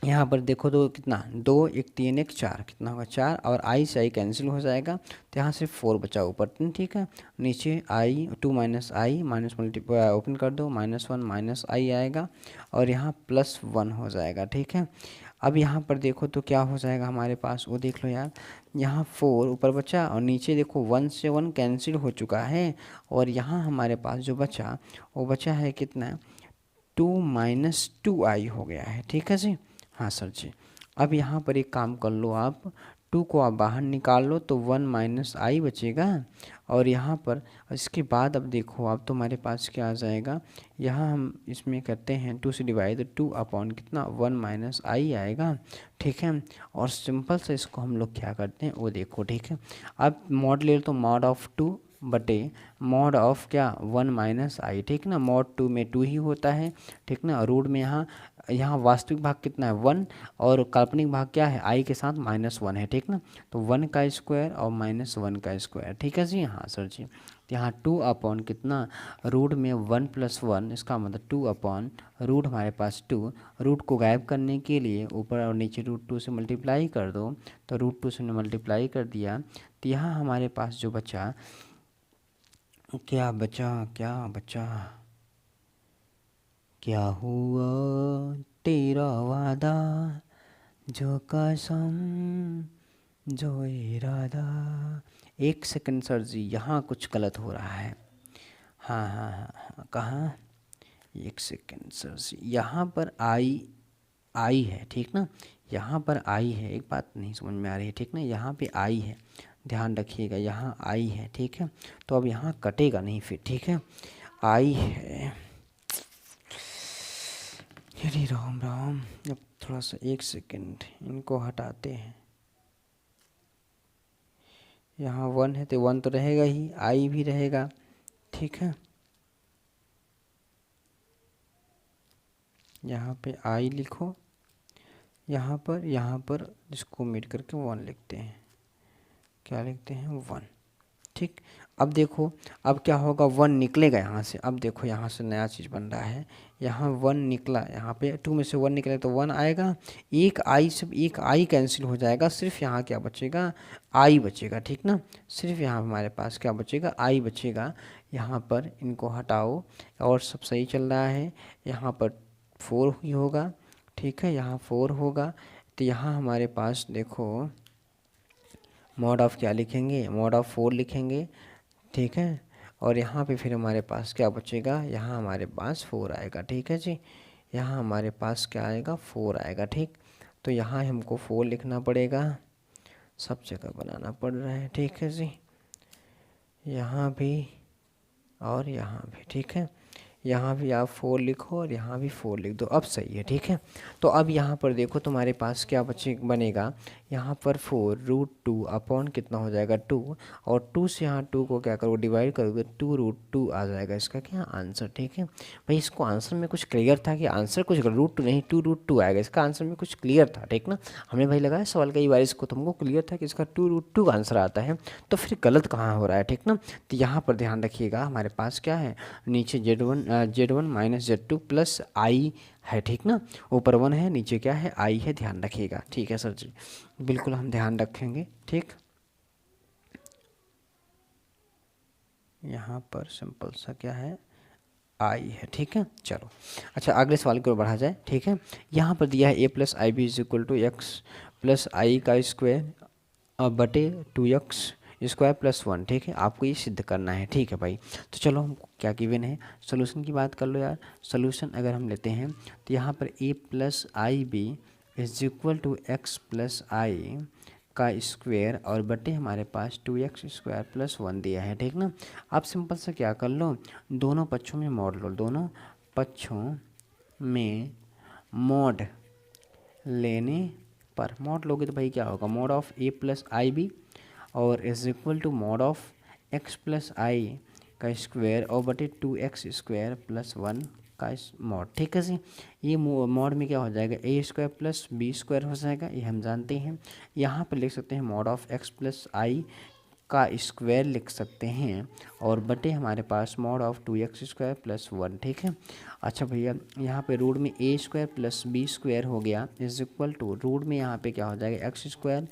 यहाँ पर देखो तो कितना, 2 1 3 1 4, कितना होगा 4 और आई से आई कैंसिल हो जाएगा तो यहाँ से 4 बचा ऊपर 3, ठीक है। नीचे आई 2 माइनस आई माइनस मल्टीप्लाई ओपन कर दो, -1 माइनस आई आएगा और यहाँ +1 हो जाएगा, ठीक है। अब यहाँ पर देखो तो क्या हो जाएगा हमारे पास, वो देख लो यार, यहाँ 4 ऊपर बचा और नीचे देखो 1 से 1 कैंसिल हो चुका है और यहाँ हमारे पास जो बचा वो बचा है कितना, 2 माइनस 2 आई हो गया है, ठीक है जी। हाँ सर जी। अब यहाँ पर एक काम कर लो, आप 2 को आप बाहर निकाल लो तो 1 माइनस आई बचेगा और यहाँ पर इसके बाद अब देखो आप तो हमारे पास क्या आ जाएगा, यहाँ हम इसमें करते हैं 2 से डिवाइड, तो 2 अपॉन कितना 1 माइनस आई आएगा, ठीक है। और सिंपल से इसको हम लोग क्या करते हैं वो देखो, ठीक है। अब मॉड ले लो तो मॉड ऑफ 2 बटे मॉड ऑफ क्या 1 माइनस आई, ठीक ना। मॉड 2 में 2 ही होता है, ठीक ना। रूट में यहाँ वास्तविक भाग कितना है 1 और काल्पनिक भाग क्या है आई के साथ -1 है, ठीक ना। तो 1 का स्क्वायर और -1 का स्क्वायर, ठीक है जी। हाँ सर जी। तो यहाँ 2 अपॉन कितना रूट में 1 प्लस 1, इसका मतलब 2 अपॉन रूट हमारे पास 2, रूट को गायब करने के लिए ऊपर और नीचे √2 से मल्टीप्लाई कर दो, तो √2 से मल्टीप्लाई कर दिया तो यहाँ हमारे पास जो बचा, क्या बचा, क्या हुआ तेरा वादा, जो कसम जो इरादा। एक सेकंड सर जी, यहाँ कुछ गलत हो रहा है। हाँ हाँ हाँ हाँ, कहाँ, एक सेकंड सर जी, यहाँ पर आई है, ठीक ना। यहाँ पर आई है, एक बात नहीं समझ में आ रही है, ठीक ना। यहाँ पे आई है, ध्यान रखिएगा, यहाँ आई है, ठीक है। तो अब यहाँ कटेगा नहीं फिर, ठीक है। आई है, अरे राम राम। अब थोड़ा सा एक सेकंड इनको हटाते हैं। यहाँ 1 है तो 1 तो रहेगा ही, आई भी रहेगा, ठीक है। यहाँ पे आई लिखो, यहाँ पर इसको मिट करके 1 लिखते हैं, क्या लिखते हैं 1, ठीक। अब देखो अब क्या होगा, 1 निकलेगा यहाँ से। अब देखो यहाँ से नया चीज़ बन रहा है, यहाँ 1 निकला, यहाँ पे 2 में से 1 निकलेगा तो 1 आएगा, एक आई से एक आई कैंसिल हो जाएगा, सिर्फ यहाँ क्या बचेगा, आई बचेगा, ठीक ना। सिर्फ यहाँ हमारे पास क्या बचेगा, आई बचेगा। यहाँ पर इनको हटाओ और सब सही चल रहा है। यहाँ पर 4 ही होगा, ठीक है, यहाँ 4 होगा तो यहाँ हमारे पास देखो मॉड ऑफ क्या लिखेंगे, मॉड ऑफ 4 लिखेंगे, ठीक है। और यहाँ पे फिर हमारे पास क्या बचेगा, यहाँ हमारे पास 4 आएगा, ठीक है जी। यहाँ हमारे पास क्या आएगा 4 आएगा, ठीक। तो यहाँ हमको 4 लिखना पड़ेगा, सब जगह बनाना पड़ रहा है, ठीक है जी। यहाँ भी और यहाँ भी, ठीक है। यहाँ भी आप 4 लिखो और यहाँ भी 4 लिख दो, अब सही है, ठीक है। तो अब यहाँ पर देखो तुम्हारे पास क्या बनेगा, यहाँ पर 4 √2 अपॉन कितना हो जाएगा 2 और 2 से यहाँ 2 को क्या करोगे डिवाइड करोगे, 2 √2 आ जाएगा इसका क्या आंसर, ठीक है। भाई इसको आंसर में कुछ क्लियर था कि आंसर कुछ √2 नहीं 2 √2 आएगा, इसका आंसर में कुछ क्लियर था, ठीक ना। हमने भाई लगाया सवाल कई बार इसको, तुमको क्लियर था कि इसका 2 √2 आंसर आता है, तो फिर गलत कहाँ हो रहा है, ठीक ना। तो यहाँ पर ध्यान रखिएगा, हमारे पास क्या है, नीचे Z1 माइनस Z2 प्लस आई है, ठीक ना। ऊपर 1 है, नीचे क्या है आई है, ध्यान रखिएगा, ठीक है सर जी। बिल्कुल हम ध्यान रखेंगे, ठीक। यहाँ पर सिंपल सा क्या है आई है, ठीक है। चलो अच्छा अगले सवाल की ओर बढ़ा जाए, ठीक है। यहाँ पर दिया है a + ib = x + i का स्क्वायर और बटे 2x स्क्वायर प्लस 1। ठीक है, आपको ये सिद्ध करना है। ठीक है भाई, तो चलो हमको क्या गिवन है, सोल्यूशन की बात कर लो यार। सोल्यूशन अगर हम लेते हैं तो यहाँ पर a plus I b is equal to x plus i का स्क्वायर और बटे हमारे पास 2x स्क्वायर प्लस 1 दिया है। ठीक ना, आप सिंपल से क्या कर लो, दोनों पक्षों में मॉड लो, दोनों पक्षों में मॉड लेने पर, मॉड लोगे तो भाई क्या होगा, mod of a plus I B और is equal to mod of x plus i का स्क्वायर और बटे 2x स्क्वायर प्लस 1 का मॉड। ठीक है जी, ये मॉड में क्या हो जाएगा, a square plus B square हो जाएगा, ये हम जानते हैं। यहाँ पर लिख सकते हैं mod of x plus i का स्क्वायर लिख सकते हैं और बटे हमारे पास mod of 2x square plus 1। ठीक है, अच्छा भैया यहाँ पे रूट में a square plus B square हो गया इज इक्वल टू रूट में यहाँ पे क्या हो जाएगा x स्क्वायर,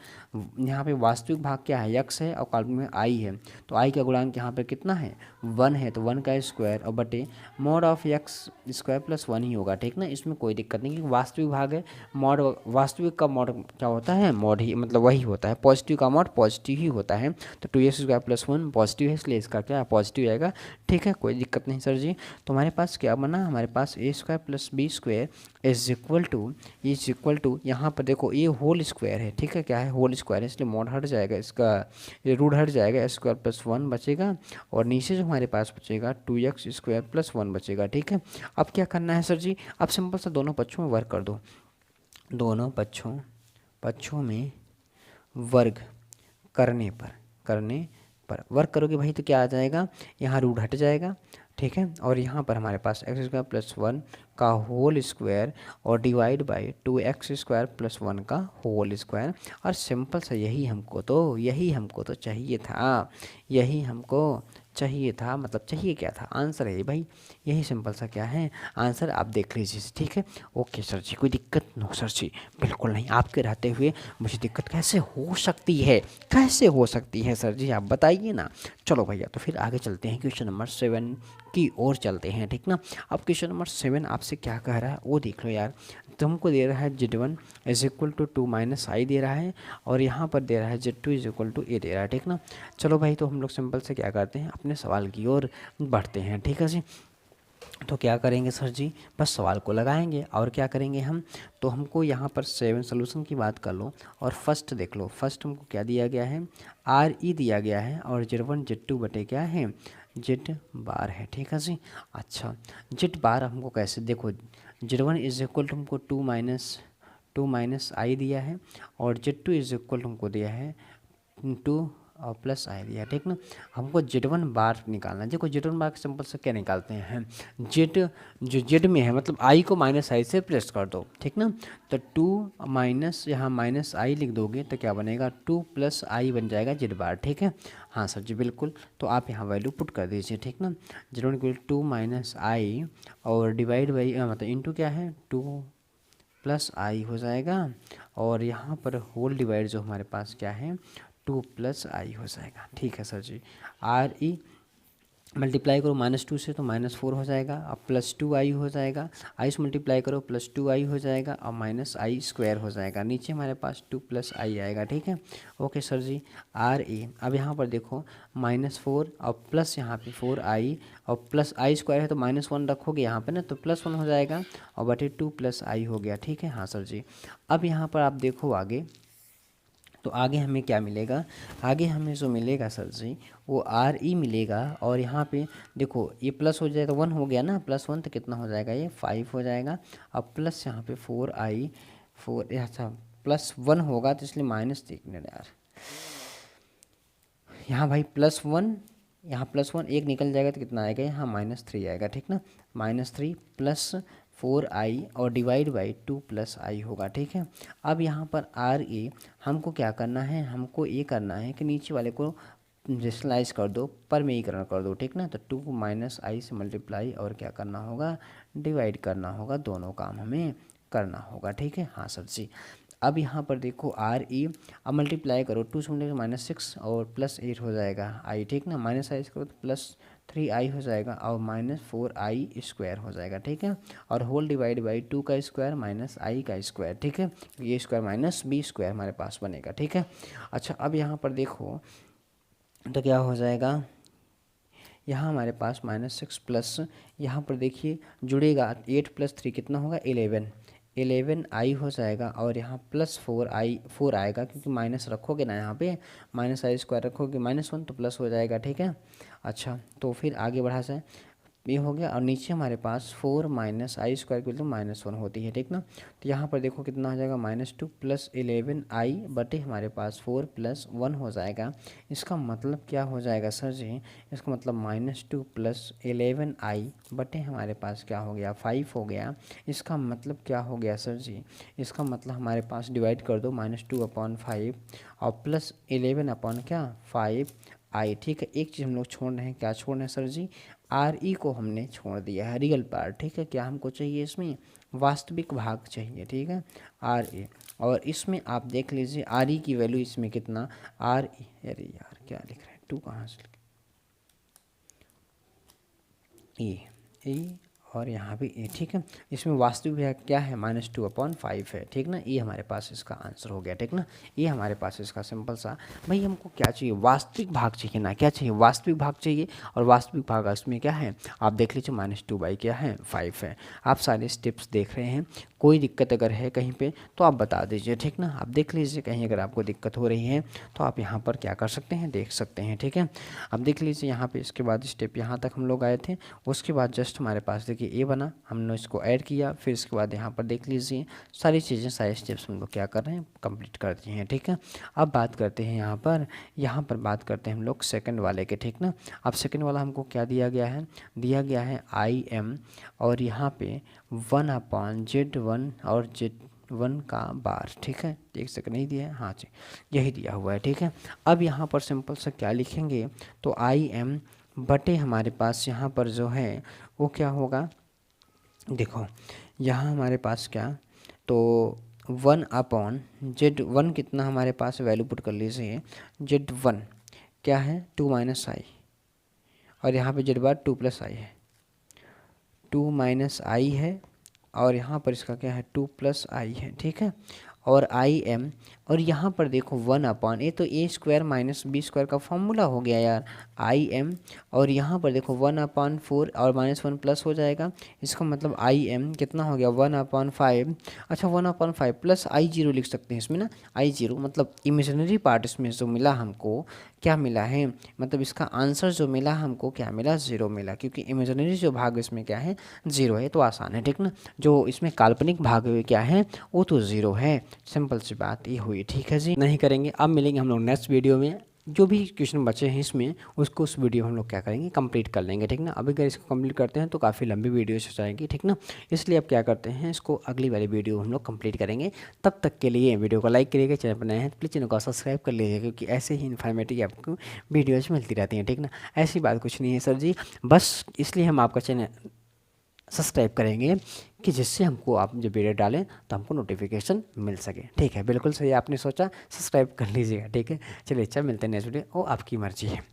यहाँ पे वास्तविक भाग क्या है x है और काल्पनिक में i है, तो i का गुणांक यहाँ पे कितना है 1 है, तो 1 का स्क्वायर और बटे mod of x square plus 1 ही होगा। ठीक ना, इसमें कोई दिक्कत नहीं, क्योंकि वास्तविक भाग है, मॉड वास्तविक का मॉड क्या होता है, मॉड ही मतलब वही होता है, पॉजिटिव का मॉड पॉजिटिव ही होता है, तो 2x स्क्वायर प्लस 1 पॉजिटिव है, इसलिए इसका क्या पॉजिटिव आएगा। ठीक है, कोई दिक्कत नहीं सर जी। तो हमारे पास क्या बना, हमारे पास a square plus B square is equal to यहाँ पर देखो ये होल स्क्वायर है। ठीक है, क्या है, होल स्क्वायर है, इसलिए मॉड हट जाएगा, इसका ये रूट हट जाएगा, स्क्वायर प्लस 1 बचेगा और नीचे जो हमारे पास बचेगा 2x स्क्वायर प्लस 1 बचेगा। ठीक है, अब क्या करना है सर जी, अब सिंपल सा दोनों पक्षों में वर्क कर दो, दोनों पक्षों में वर्ग करने पर वर्क करोगे भाई तो क्या आ जाएगा, यहाँ रूट हट जाएगा। ठीक है, और यहाँ पर हमारे पास एक्स स्क्वायर प्लस 1 का होल स्क्वायर और divide by 2x square plus 1 का होल स्क्वायर। और सिंपल सा यही हमको तो चाहिए था, मतलब चाहिए क्या था, आंसर है भाई, यही सिंपल सा क्या है आंसर, आप देख लीजिए। ठीक है, ओके सर जी, कोई दिक्कत नो सर जी, बिल्कुल नहीं, आपके रहते हुए मुझे दिक्कत कैसे हो सकती है सर जी, आप बताइए ना। चलो भैया, तो फिर आगे चलते हैं, क्वेश्चन नंबर 7 की ओर चलते हैं। ठीक ना, अब क्वेश्चन नंबर 7 आपसे क्या कह रहा है वो देख लो यार। तुमको दे रहा है z1 is equal to 2 minus i दे रहा है और यहाँ पर दे रहा है z2 is equal to a दे रहा है। ठीक ना, चलो भाई, तो हम लोग सिंपल से क्या करते हैं, अपने सवाल की ओर बढ़ते हैं। ठीक है जी, तो क्या करेंगे सर जी, बस सवाल को लगाएंगे और क्या करेंगे हम, तो हमको यहाँ पर 7 सोल्यूशन की बात कर लो और फर्स्ट देख लो। फर्स्ट हमको क्या दिया गया है, आर ई दिया गया है और z1 z2 बटे क्या है, z बार है। ठीक है जी, अच्छा z बार हमको कैसे, देखो z1 इज इक्वल टू हमको 2 माइनस आई दिया है और z2 इज इक्वल टू हमको दिया है 2 और प्लस आई दिया। ठीक ना, हमको z1 बार निकालना है। देखो z1 बार सिंपल से क्या निकालते हैं, z जो z में है मतलब i को माइनस आई से प्लस कर दो। ठीक ना, तो 2 माइनस यहाँ माइनस आई लिख दोगे तो क्या बनेगा, 2 प्लस आई बन जाएगा z बार। ठीक है, हाँ सर जी बिल्कुल, तो आप यहाँ वैल्यू पुट कर दीजिए। ठीक ना, z1 इक्वल 2 माइनस आई और डिवाइड बाई मतलब इंटू क्या है 2 प्लस आई हो जाएगा और यहाँ पर होल डिवाइड जो हमारे पास क्या है 2 प्लस आई हो जाएगा। ठीक है सर जी, आर ई मल्टीप्लाई करो -2 से तो -4 हो जाएगा, अब +2 आई हो जाएगा, आई से मल्टीप्लाई करो +2 आई हो जाएगा और माइनस आई स्क्वायर हो जाएगा, नीचे हमारे पास 2 प्लस आई आएगा। ठीक है, okay sir ji, R A अब यहाँ पर देखो -4 और प्लस यहाँ पे 4 आई और प्लस आई स्क्वायर है तो -1 रखोगे यहाँ पे ना तो +1 हो जाएगा और बटे 2 प्लस आई हो गया। ठीक है, हाँ सर जी, अब यहाँ पर आप देखो आगे, तो आगे हमें क्या मिलेगा, आगे हमें जो मिलेगा सर जी वो आर ई मिलेगा और यहाँ पे देखो ये प्लस हो जाए तो 1 हो गया ना, +1 तो कितना हो जाएगा ये 5 हो जाएगा। अब प्लस यहाँ पे 4 आई 4 अच्छा +1 होगा तो इसलिए माइनस देखने यार, यहाँ भाई +1 यहाँ +1 एक निकल जाएगा तो कितना आएगा, यहाँ -3 आएगा। ठीक ना, -3 प्लस 4 आई और डिवाइड बाई 2 प्लस आई होगा। ठीक है, अब यहाँ पर आर ए हमको क्या करना है, हमको ये करना है कि नीचे वाले को रेशनलाइज कर दो, परमेयीकरण कर दो। ठीक ना, तो 2 माइनस आई से मल्टीप्लाई और क्या करना होगा, डिवाइड करना होगा, दोनों काम हमें करना होगा। ठीक है, हाँ सर जी, अब यहाँ पर देखो आर ई, अब मल्टीप्लाई करो, 2 से मल्टीप्लाई -6 और +8 हो जाएगा आई, ठीक ना, -i करो तो +3i हो जाएगा और -4i² हो जाएगा, ठीक है। और होल डिवाइड बाई 2 का स्क्वायर -i का स्क्वायर, ठीक है, ये स्क्वायर -b² हमारे पास बनेगा, ठीक है। अच्छा अब यहाँ पर देखो तो क्या हो जाएगा, यहाँ हमारे पास -6 प्लस, यहाँ पर देखिए जुड़ेगा 8 + 3 कितना होगा 11i हो जाएगा और यहाँ +4 आएगा क्योंकि माइनस रखोगे ना, यहाँ पे -i² रखोगे -1 तो प्लस हो जाएगा, ठीक है। अच्छा तो फिर आगे बढ़ा जाए, ये हो गया और नीचे हमारे पास 4 -i² की वैल्यू -1 होती है, ठीक ना। तो यहाँ पर देखो कितना हो जाएगा -2 + 11i बटे हमारे पास 4 + 1 हो जाएगा। इसका मतलब क्या हो जाएगा सर जी, इसका मतलब -2 + 11i बटे हमारे पास क्या हो गया 5 हो गया। इसका मतलब क्या हो गया सर जी, इसका मतलब हमारे पास डिवाइड कर दो -2/5 और +11/5i, ठीक है। एक चीज़ हम लोग छोड़ रहे हैं, क्या छोड़ रहे हैं सर जी, आर ई को हमने छोड़ दिया है, रियल पार्ट, ठीक है। क्या हमको चाहिए इसमें, वास्तविक भाग चाहिए, ठीक है, आर ई। और इसमें आप देख लीजिए आर ई की वैल्यू इसमें कितना, आर ई, अरे यार क्या लिख रहे हैं, 2 कहाँ से ए और यहाँ भी ए, ठीक है। इसमें वास्तविक भाग क्या है -2/5 है, ठीक ना। ये हमारे पास इसका आंसर हो गया, ठीक ना। ये हमारे पास इसका सिंपल सा, भाई हमको क्या चाहिए, वास्तविक भाग चाहिए ना, क्या चाहिए, वास्तविक भाग चाहिए। और वास्तविक भाग इसमें क्या है, आप देख लीजिए -2 क्या है 5 है। आप सारे स्टेप्स देख रहे हैं, कोई दिक्कत अगर है कहीं पे तो आप बता दीजिए, ठीक ना। आप देख लीजिए कहीं अगर आपको दिक्कत हो रही है तो आप यहाँ पर क्या कर सकते हैं, देख सकते हैं, ठीक है। अब देख लीजिए यहाँ पे, इसके बाद स्टेप यहाँ तक हम लोग आए थे, उसके बाद जस्ट हमारे पास देखिए ए बना, हमने इसको ऐड किया, फिर इसके बाद यहाँ पर देख लीजिए सारी चीज़ें, सारे स्टेप्स हम लोग क्या कर रहे हैं, कंप्लीट कर दिए हैं, ठीक है। अब बात करते हैं यहाँ पर बात करते हैं हम लोग सेकंड वाले के, ठीक ना। अब सेकंड वाला हमको क्या दिया गया है IM और यहाँ पे 1/Z1 और Z1 का बार, ठीक है। एक सेकंड नहीं दिया है, हाँ जी यही दिया हुआ है, ठीक है। अब यहाँ पर सिंपल सा क्या लिखेंगे, तो IM बटे हमारे पास यहाँ पर जो है वो क्या होगा, देखो यहाँ हमारे पास क्या, तो 1/Z1 कितना हमारे पास, वैल्यू पुट कर लीजिए, Z1 क्या है 2 - i और यहाँ पे Z बार 2 + i है, 2 - i है और यहाँ पर इसका क्या है 2 + i है, ठीक है। और IM और यहाँ पर देखो 1/, ये तो a² - b² का फॉर्मूला हो गया यार, IM और यहाँ पर देखो 1/4 और -1 प्लस हो जाएगा। इसका मतलब IM कितना हो गया 1/5, अच्छा 1/5 + I0 लिख सकते हैं इसमें ना, I0 मतलब इमेजिनरी पार्ट इसमें जो मिला हमको, क्या मिला है, मतलब इसका आंसर जो मिला हमको क्या मिला, 0 मिला, क्योंकि इमेजिनरी जो भाग इसमें क्या है 0 है, तो आसान है, ठीक ना। जो इसमें काल्पनिक भाग क्या है वो तो 0 है, सिंपल सी बात ये हुई, ठीक है जी। नहीं करेंगे, अब मिलेंगे हम लोग नेक्स्ट वीडियो में, जो भी क्वेश्चन बचे हैं इसमें उसको उस वीडियो में हम लोग क्या करेंगे, कंप्लीट कर लेंगे, ठीक ना। अभी अगर इसको कंप्लीट करते हैं तो काफ़ी लंबी वीडियो हो जाएगी, ठीक ना। इसलिए अब क्या करते हैं, इसको अगली वाली वीडियो हम लोग कंप्लीट करेंगे। तब तक के लिए वीडियो को लाइक करिएगा, चैनल पर नए हैं तो प्लीज़ चैनल को सब्सक्राइब कर लीजिए, क्योंकि ऐसे ही इन्फॉर्मेटिव आपको वीडियोज़ मिलती रहती हैं, ठीक ना। ऐसी बात कुछ नहीं है सर जी, बस इसलिए हम आपका चैनल सब्सक्राइब करेंगे कि जिससे हमको आप जब वीडियो डालें तो हमको नोटिफिकेशन मिल सके, ठीक है। बिल्कुल सही आपने सोचा, सब्सक्राइब कर लीजिएगा, ठीक है। चलिए अच्छा मिलते हैं नेक्स्ट वीडियो, वो आपकी मर्जी है।